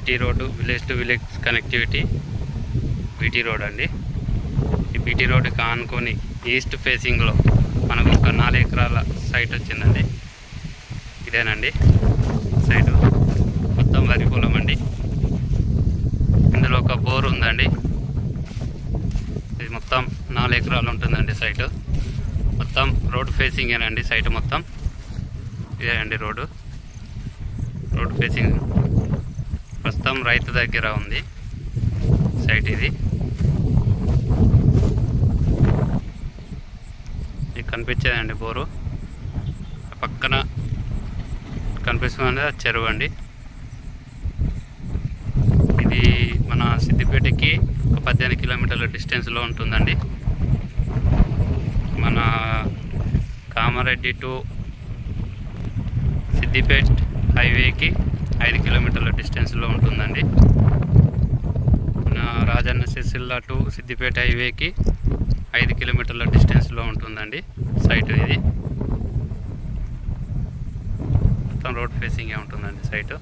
BT road, village to village connectivity BT road అండి. ఈ BT రోడ్డుకి ఆనుకొని ఈస్ట్ ఫేసింగ్లో మనకు ఒక 4 ఎకరాల సైట్ వచ్చిందండి. ఇదేనండి సైటు, మొత్తం వరి పొలం అండి. ఇందులో ఒక బోర్ ఉందండి. ఇది మొత్తం 4 ఎకరాలు ఉంటుందండి సైటు. మొత్తం రోడ్ ఫేసింగేనండి సైట్ మొత్తం. ఇదే అండి రోడ్ ఫేసింగ్. ప్రస్తుతం రైతు దగ్గర ఉంది సైట్. ఇది కనిపించేదండి బోరు. పక్కన కనిపిస్తుంది చెరువు అండి. ఇది మన సిద్దిపేటకి ఒక 18 కిలోమీటర్ల డిస్టెన్స్లో ఉంటుందండి. మన కామారెడ్డి టు సిద్దిపేట హైవేకి 5 కిలోమీటర్ల డిస్టెన్స్లో ఉంటుందండి. మన రాజన్న సిరిసిల్ల టు సిద్దిపేట హైవేకి 5 కిలోమీటర్ల డిస్టెన్స్లో ఉంటుందండి సైట్. ఇది మొత్తం రోడ్ ఫేసింగే ఉంటుందండి సైటు.